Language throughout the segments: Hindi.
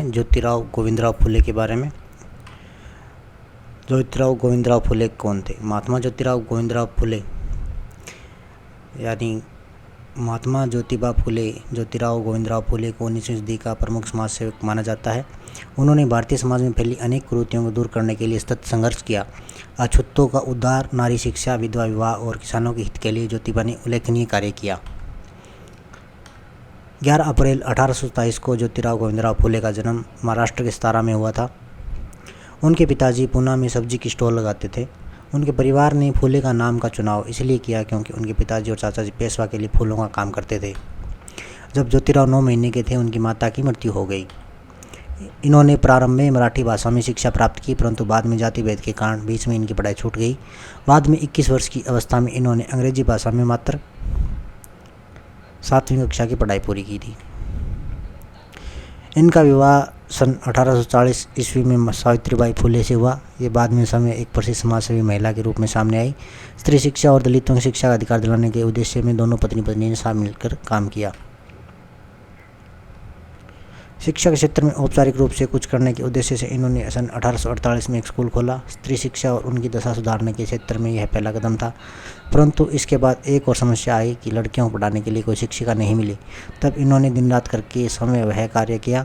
हैं ज्योतिराव गोविंदराव फुले के बारे में। ज्योतिराव गोविंदराव फुले कौन थे? महात्मा ज्योतिराव गोविंदराव फुले यानी महात्मा ज्योतिबा फुले ज्योतिराव गोविंदराव फुले को 19वीं सदी का प्रमुख समाज सेवक माना जाता है। उन्होंने भारतीय समाज में फैली अनेक कुरीतियों को दूर करने के लिए सतत संघर्ष किया। अछूतों का उद्धार, नारी शिक्षा, विधवा विवाह और किसानों के हित के लिए ज्योतिबा ने उल्लेखनीय कार्य किया। 11 अप्रैल 1827 को ज्योतिराव गोविंदराव फुले का जन्म महाराष्ट्र के सतारा में हुआ था। उनके पिताजी पूना में सब्जी की स्टॉल लगाते थे। उनके परिवार ने फुले का नाम का चुनाव इसलिए किया क्योंकि उनके पिताजी और चाचा जी पेशवा के लिए फूलों का काम करते थे। जब ज्योतिराव 9 महीने के थे उनकी माता की मृत्यु हो गई। इन्होंने प्रारंभ में मराठी भाषा में शिक्षा प्राप्त की, परंतु बाद में जाति भेद के कारण बीच में इनकी पढ़ाई छूट गई। बाद में 21 वर्ष की अवस्था में इन्होंने अंग्रेजी भाषा में मात्र 7वीं कक्षा की पढ़ाई पूरी की थी। इनका विवाह सन 1840 ईस्वी में सावित्रीबाई फुले से हुआ। ये बाद में समय एक प्रसिद्ध समाजसेवी महिला के रूप में सामने आई। स्त्री शिक्षा और दलितों की शिक्षा का अधिकार दिलाने के उद्देश्य में दोनों पत्नी पत्नी ने साथ मिलकर काम किया। शिक्षा के क्षेत्र में औपचारिक रूप से कुछ करने के उद्देश्य से इन्होंने सन 1848 में एक स्कूल खोला। स्त्री शिक्षा और उनकी दशा सुधारने के क्षेत्र में यह पहला कदम था, परंतु इसके बाद एक और समस्या आई कि लड़कियों को पढ़ाने के लिए कोई शिक्षिका नहीं मिली। तब इन्होंने दिन रात करके समय वह कार्य किया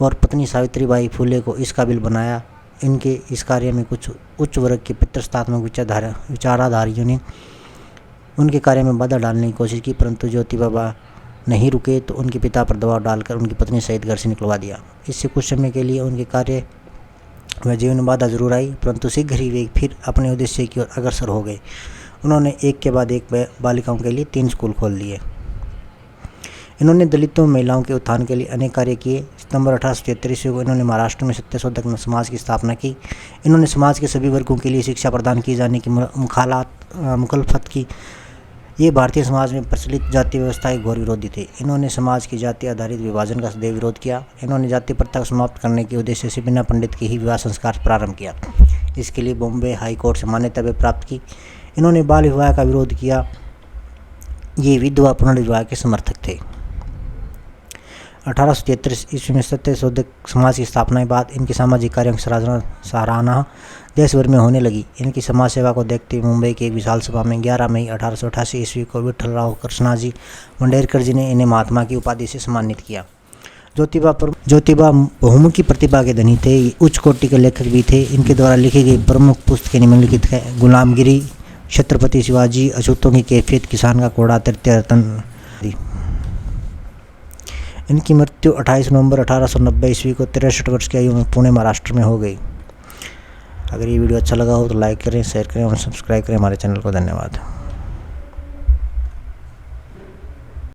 और पत्नी सावित्रीबाई फुले को इस काबिल बनाया। इनके इस कार्य में कुछ उच्च वर्ग के पितृसत्तात्मक विचाराधारियों ने उनके कार्य में बाधा डालने की कोशिश की, परंतु ज्योतिबा नहीं रुके तो उनके पिता पर दबाव डालकर उनकी पत्नी सहित घर से निकलवा दिया। इससे कुछ समय के लिए उनके कार्य व जीवन में बाधा जरूर आई, परंतु शीघ्र ही वे फिर अपने उद्देश्य की ओर अग्रसर हो गए। उन्होंने एक के बाद एक बालिकाओं के लिए 3 स्कूल खोल दिए। इन्होंने दलितों महिलाओं के उत्थान के लिए अनेक कार्य किए। सितंबर 1873 ईस्वी को इन्होंने महाराष्ट्र में सत्यशोधक समाज की स्थापना की। इन्होंने समाज के सभी वर्गों के लिए शिक्षा प्रदान किए जाने की मुखालफत की। ये भारतीय समाज में प्रचलित जाति व्यवस्था के घोर विरोधी थे। इन्होंने समाज की जाति आधारित विभाजन का सदैव विरोध किया। इन्होंने जाति प्रथा को समाप्त करने के उद्देश्य से बिना पंडित के ही विवाह संस्कार प्रारंभ किया। इसके लिए बॉम्बे हाई कोर्ट से मान्यता भी प्राप्त की। इन्होंने बाल विवाह का विरोध किया। ये विधवा पुनर्विवाह के समर्थक थे। 1873 ईस्वी में सत्यशोधक समाज की स्थापना के बाद इनके सामाजिक कार्यों की सराहना देश भर में होने लगी। इनकी समाज सेवा को देखते हुए मुंबई की एक विशाल सभा में 11 मई 1888 ईस्वी को विठलराव कृष्णाजी मंडेरकर जी ने इन्हें महात्मा की उपाधि से सम्मानित किया। ज्योतिबा बहुमुखी प्रतिभा के धनी थे। उच्च कोटि के लेखक भी थे। इनके द्वारा लिखी गई प्रमुख पुस्तकें निम्नलिखित है: गुलामगिरी, छत्रपति शिवाजी, अछूतों की कैफियत, किसान का कोड़ा, तृतीय रतन। इनकी मृत्यु 28 नवंबर 1890 ईस्वी को 63 वर्ष की आयु में पुणे महाराष्ट्र में हो गई। अगर ये वीडियो अच्छा लगा हो तो लाइक करें, शेयर करें और सब्सक्राइब करें हमारे चैनल को। धन्यवाद।